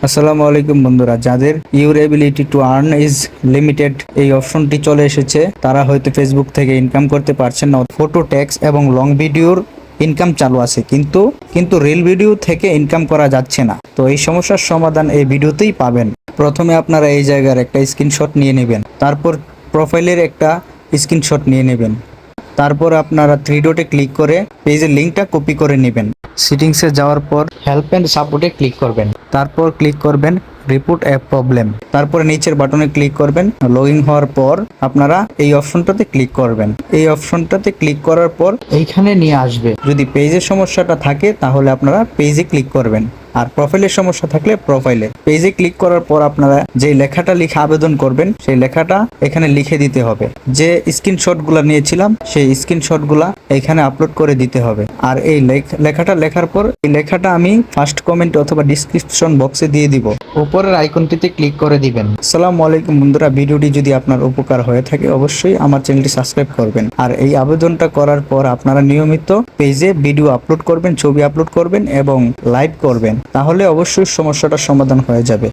আসসালামু আলাইকুম বন্ধুরা, যাদের your ability to earn is limited এই অপশনটি চলে এসেছে তারা হয়তো ফেসবুক থেকে ইনকাম করতে পারছেন না। ফটো, টেক্সট এবং লং ভিডিওর ইনকাম চালু আছে, কিন্তু রিল ভিডিও থেকে ইনকাম করা যাচ্ছে না। তো এই সমস্যার সমাধান এই ভিডিওতেই পাবেন। প্রথমে আপনারা এই জায়গার একটা স্ক্রিনশট নিয়ে নেবেন, তারপর প্রোফাইলের একটা স্ক্রিনশট নিয়ে নেবেন, তারপর আপনারা থ্রি ডটে ক্লিক করে পেজের লিঙ্কটা কপি করে নেবেন। সেটিংসে যাওয়ার পর হেল্প অ্যান্ড সাপোর্টে ক্লিক করবেন, তারপর ক্লিক করবেন রিপোর্ট অ্যাপ প্রবলেম, তারপরে নিচের বাটনে ক্লিক করবেন। লগ ইন হওয়ার পর আপনারা এই অপশনটাতে ক্লিক করবেন। এই অপশনটাতে ক্লিক করার পর এইখানে নিয়ে আসবে। যদি পেজের সমস্যাটা থাকে তাহলে আপনারা পেজে ক্লিক করবেন, আর প্রোফাইলের সমস্যা থাকলে প্রোফাইলে। পেজে ক্লিক করার পর আপনারা যে লেখাটা লিখে আবেদন করবেন সেই লেখাটা এখানে লিখে দিতে হবে। যে স্ক্রিনশটগুলো নিয়েছিলাম সেই স্ক্রিনশটগুলো এখানে আপলোড করে দিতে হবে। আর এই লেখাটা লেখার পর এই লেখাটা আমি ফার্স্ট কমেন্ট অথবা ডিসক্রিপশন বক্সে দিয়ে দিব। উপরের আইকনটিতে ক্লিক করে দিবেন। আসসালামু আলাইকুম বন্ধুরা, ভিডিওটি যদি আপনার উপকার হয়ে থাকে অবশ্যই আমার চ্যানেলটি সাবস্ক্রাইব করবেন। আর এই আবেদনটা করার পর আপনারা নিয়মিত পেজে ভিডিও আপলোড করবেন, ছবি আপলোড করবেন এবং লাইভ করবেন, তাহলে অবশ্যই সমস্যাটার সমাধান হয়ে যাবে।